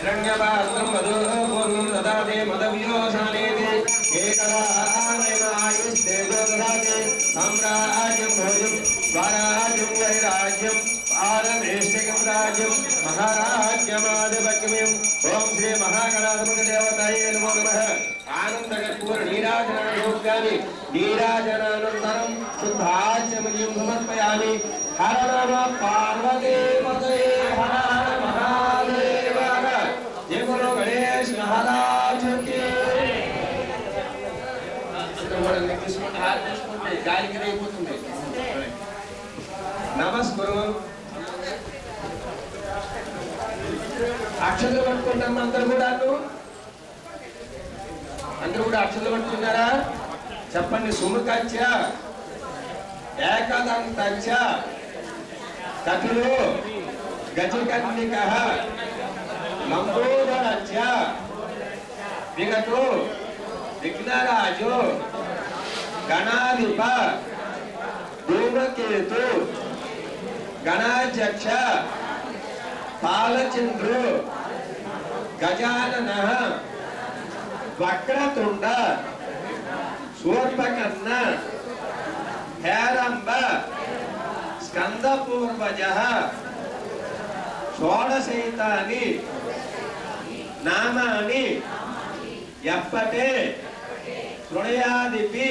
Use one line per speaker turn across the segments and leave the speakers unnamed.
हिरण्यपात्रं मधुपूर्णं ददाति मदव्योसानेति एकदानेन आयुस्तेजो ददाति साम्राज्यं भोजं स्वराज्यं वैराज्यं पारमेष्टिकं राज्यं महाराज्यमाधिपत्यम् ओम श्री महागणाधिपति देवताये नमो नमः आनंदकर्पूर नीराजनायोग्यानि नीराजनानन्तरं शुद्धाचमनीयं समर्पयामि हर नमः पार्वती पतये हर हर महादेव जय बोलो गणेश महाराज की नमस्कुरु అక్షతలు పట్టుకుంటాం అందరూ కూడా అక్షతలు పట్టుకున్నారా చెప్పండి సుముఖచ్చ ఏకదంతచ్చ కపిలో గజకర్ణికః లంబోదరచ్చ విగతో విఘ్నరాజో గణాధిప ధూమకేతు గణాధ్యక్ష పాలచంద్రు గజానన వక్రతుండ శూర్పకర్ణ హేరంబ స్కందపూర్వజ షోడశైతాని నామాని యప్పటే శృణయాదిపి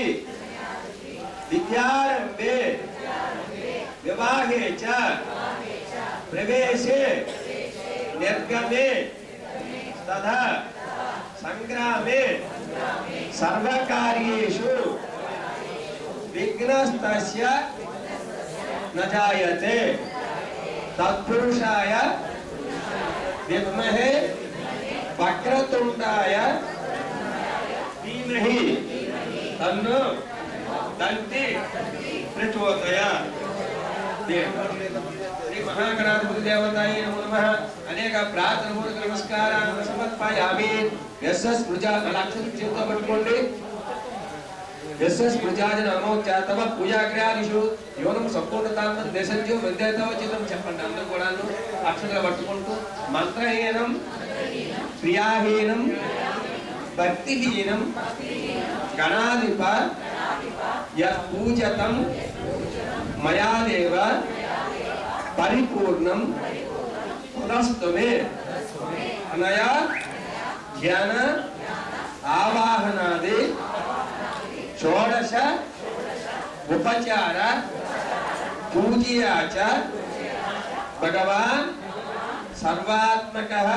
విద్యారంభే వివాహే చ प्रवेशे निर्गमे तथा संग्रामे सर्वकार्येषु विघ्नस्तस्य न जायते तत्पुरुषाय विद्महे वक्रतुंडाय धीमहि तन्नो दन्ति प्रचोदयात् महागणाधिपति देवताये नमो नमः अनेक प्रार्थना पूर्वक नमस्कारान् समर्पयामि यस्स प्रजा लक्षणं చేతో పట్టుకోండి यस्स प्रजाजन నమోచాతవ పూజాగ్రహాదిషు యోనం సంపూర్ణతాం దేశజ్జో విద్యాతవచితం చెప్పండి అందరూ కూడాను అక్షరాలు పట్టుకుంటూ మంత్రహీనం క్రియాహీనం భక్తిహీనం గణాధిప యత్ పూజతం మయాదేవ परिपूर्णम पुनस्तमे अनया ध्यान आवाहनादि षोडश उपचार पूजया च भगवान् सर्वात्मकः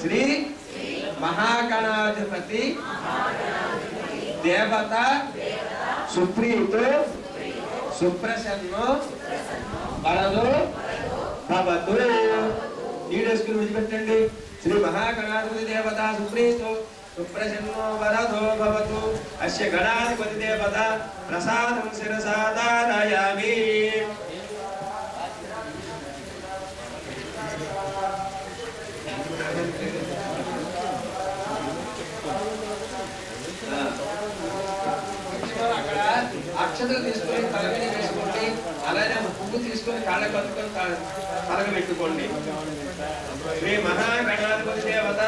श्री महागणाधिपति देवता सुप्रीतो सुप्रसन्नो వరదో భవతు నీడస్కులు విడిచిపెట్టండి శ్రీ మహాగణాధిపతి దేవత సుప్రీతో సుప్రసన్నో వరదో భవతు అస్య గణాధిపతి దేవత ప్రసాదం శిరసా దారయామి అక్కడ అక్షతలు తీసుకొని తల మీద వేసుకోండి అలానే పువ్వు తీసుకొని కాళ్ళ కట్టుకొని తలగబెట్టుకోండి శ్రీ మహాగణాధిపతి దేవత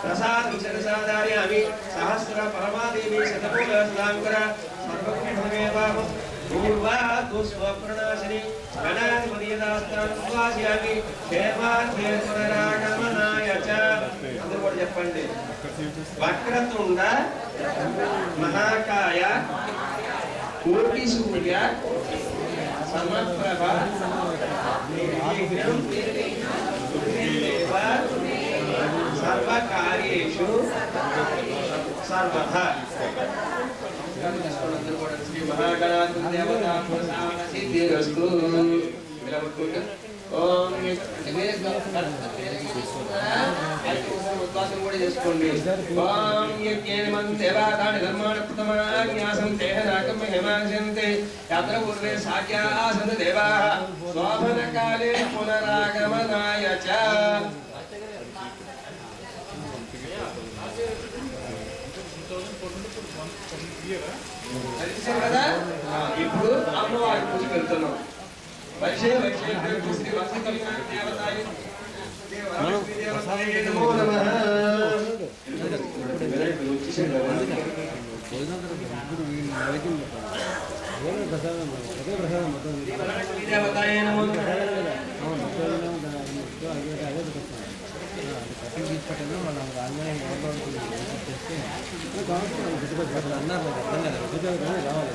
ప్రసాద్ శిరసాదార్యామి సహస్ర పరమాదేవి శతమూల సదాంకర సర్వగుణమేవాహం పూర్వాదు స్వప్రణాశిని గణాధిపతి యదాస్త్రాన్వాస్యామి క్షేమార్థేశ్వరరాగమనాయ చ అందరూ కూడా చెప్పండి వక్రతుండ మహాకాయ కోటి సూర్య సమప్రభ నిర్విఘ్నం సర్వకార్యేషు సర్వదా శ్రీ మహాగణాధిపతి దేవతా ప్రసాద సిద్ధిరస్తు ఓం ఉద్వాసం కూడా చేసుకోండి ఓం యజ్ఞేన దేవాదాని ధర్మాణ ప్రథమాజ్ఞాసం దేహనాకం హిమాంశంతే యాత్ర పూర్వే సాఖ్యాసంత దేవాః స్వాభన కాలే పునరాగమనాయ చ కదా ఇప్పుడు అమ్మవారి పూజకి వెళ్తున్నాం పరిచయ శ్రీ వసతి దేవతాయి నమో నమః. దేవతాయ నమో నమః.
తీసుకుంటాను మనం ఆన్లైన్ అన్నారు అర్థం కదా రావాలి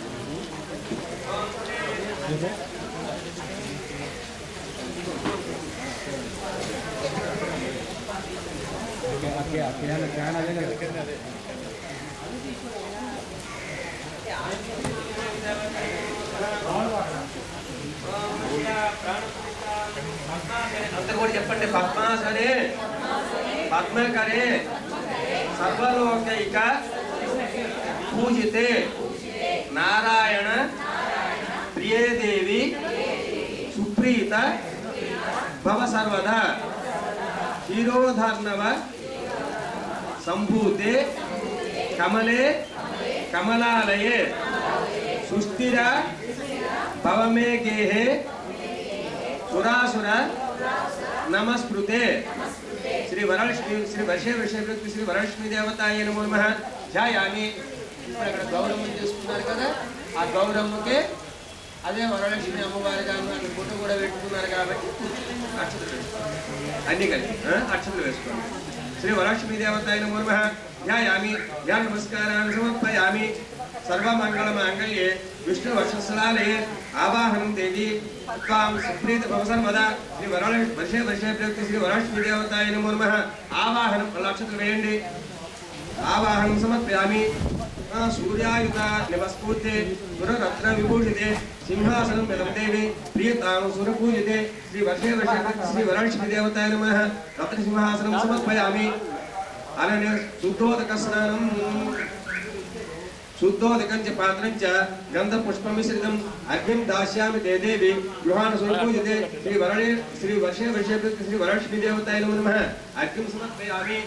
క్యాన్ అదే కదా
అంత కూడా చెప్పండి. పద్మాసనే పద్మకరే సర్వలోకైక పూజితే నారాయణ ప్రియదేవి సుప్రీత భవ సర్వదా క్షీరోధర్ణవ సంభూతే కమలే కమలాలయే సుస్థిర భవమే గేహే సురాసుర నమస్కృతే శ్రీ వరలక్ష్మి శ్రీ వర్షే విషయవృత్తి శ్రీ వరలక్ష్మి దేవతాయ నమో నమః. ధ్యాయామి. ఇప్పుడు అక్కడ గౌరవం చేసుకున్నారు కదా, ఆ గౌరమ్మకే అదే వరలక్ష్మి అమ్మవారి గారు అక్కడ ఫోటో కూడా పెట్టుకున్నారు కాబట్టి అక్షతలు వేసుకోండి. అన్ని కలిసి అక్షతలు వేసుకోండి. శ్రీ వరలక్ష్మి దేవతాయ నమో నమః. ధ్యాయామి. ధ్యాన నమస్కారాన్ని సమర్పయామి. సర్వమంగళ మాంగళ్యే విష్ణు వర్షస్లాలయే ఆవాహనం దేవి త్వాం సుప్రీత భవ సర్వదా శ్రీ వర్షే వర్షే ప్రయుక్త శ్రీ వరలక్ష్మి దేవతాయ నమో నమః. ఆవాహనం లక్షత్రం వేయండి. ఆవాహనం సమర్పయామి. సూర్యాయుత నివస్ఫూర్తే సురరత్న విభూషితే సింహాసనం మిలం దేవి ప్రియతాం సురపూజితే శ్రీ వర్షే వర్షే శ్రీ వరలక్ష్మి దేవతాయ నమః. రత్న సింహాసనం సమర్పయామి. అననే శుద్ధోదక స్నానం శుద్ధోదకం చ పాత్రం చ గంధ పుష్పం మిశ్రితం అగ్నిం దాస్యామి తే దేవి గృహాణ సురపూజితే శ్రీ వర్షే వర్షే శ్రీ వరలక్ష్మి దేవతాయ నమో నమః. అగ్నిం సమర్పయామి.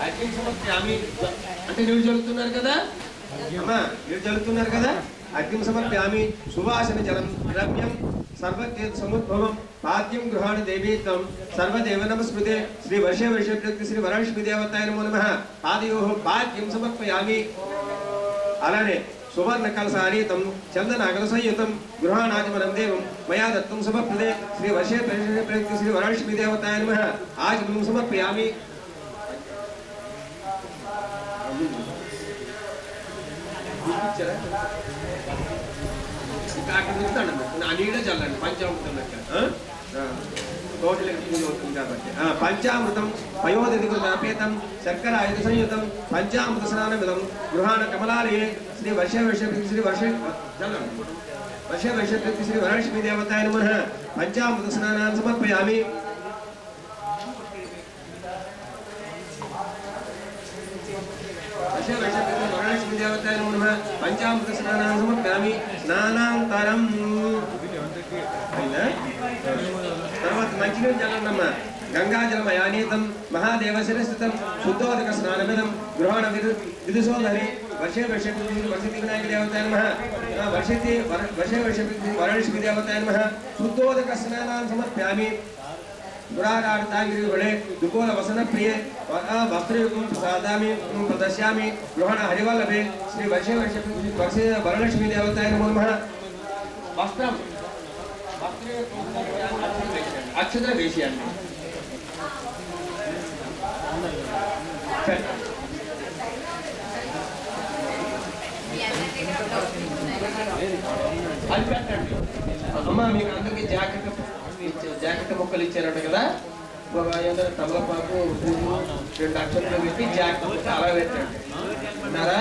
అగ్నిం సమర్పయామి అంటే నీళ్ళు చల్లుతున్నారు కదా అమ్మా, నీళ్ళు చల్లుతున్నారు కదా. అగ్నిం సమర్పయామి. సువాసన జలం ద్రవ్యం సర్వతీర్థ సముద్భవం పాద్యం గృహాణ దేవీత్వం సర్వదేవ నమస్కృతే శ్రీ వర్షే వర్షే ప్రయుక్త శ్రీ వరలక్ష్మి దేవతాయ నమో నమః. పాదయోః పాద్యం సమర్పయామి. అలానే సువర్ణ కలసానీతం చందనాగల సంయుతం గృహాణాదిమనం దేవం మయా దత్తం సమర్పదే శ్రీ వర్షే ప్రయుక్త శ్రీ వరలక్ష్మి దేవతాయ నమః. ఆచమనం సమర్పయామి. అక్కడ చూస్తాను నీడే చల్లండి. పంచామృతం టోటల్ అవుతుంది కాబట్టి పంచామృతం పయోధికృత అపేతం శర్కర ఆయుధ సంయుతం పంచామృత స్నానమిదం గృహాణ కమలాలయే శ్రీ వర్షే వర్షే శ్రీ వర్షే వర్షే వర్షే శ్రీ వరలక్ష్మి దేవతాయ నమః. పంచామృత స్నానాన్ని సమర్పయామి. వర్షే వర్షే వరలక్ష్మి దేవతాయ నమో నమః. పంచామృత స్నానాన్ని సమర్పయామి. స్నానాంతరం తర్వాత మంచినీరు జలన్నమ్మ గంగాజలం అయానీతం మహాదేవ శిరస్థితం శుద్ధోదక స్నానమిదం గృహాణ విదుసోధరి వర్షే వర్షే వర్షతి వినాయక దేవతాయ నమః. వర్షే వర్షే వరలక్ష్మి దేవతాయ నమః. శుద్ధోదక స్నానాన్ని సమర్పయామి. పురారార్థాంగిరివళే దుకోల వసన ప్రియే వస్త్రయుగం ప్రసాదామి ప్రదర్శయామి గృహణ హరివల్లభే శ్రీ వర్షే వర్షే వరలక్ష్మి దేవతాయ నమో నమః. వస్త్రం అక్షతలు వేసేయండి. అది పెట్టండి. అమ్మ మీకు అందరికి జాకెట్ మొక్కలు ఇచ్చారంట కదా, తమలపాకు పువ్వు 2 అక్షరాలు పెట్టి జాకెట్ అలా పెట్టండి అన్నారా.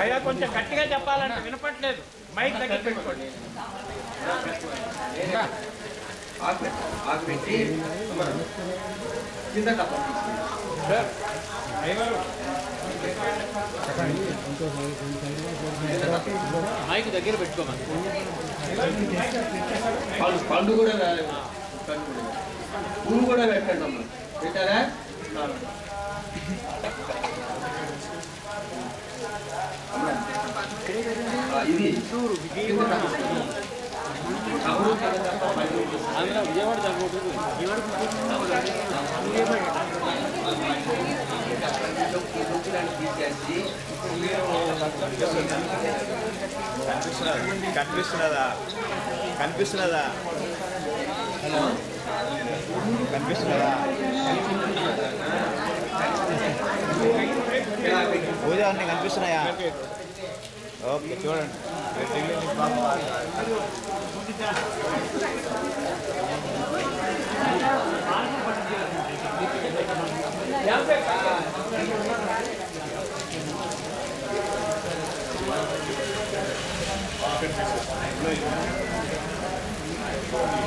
అయ్యా కొంచెం గట్టిగా చెప్పాలంటే వినపట్లేదు. మైక్ దగ్గర పెట్టుకోండి.
ఆకు పెట్టి కింద టప్ప
మైక్ దగ్గర పెట్టుకోమని.
పండు కూడా పువ్వు కూడా పెట్టండి అమ్మ. పెట్టారా? ఇది
ఆంధ్ర విజయవాడ తగ్గుతుంది
తీసేసి
కనిపిస్తున్నదా కనిపిస్తున్నదా
హలో
కనిపిస్తున్నదా పూజ అన్నీ కనిపిస్తున్నాయా ఓకే చూడండి
Thank you.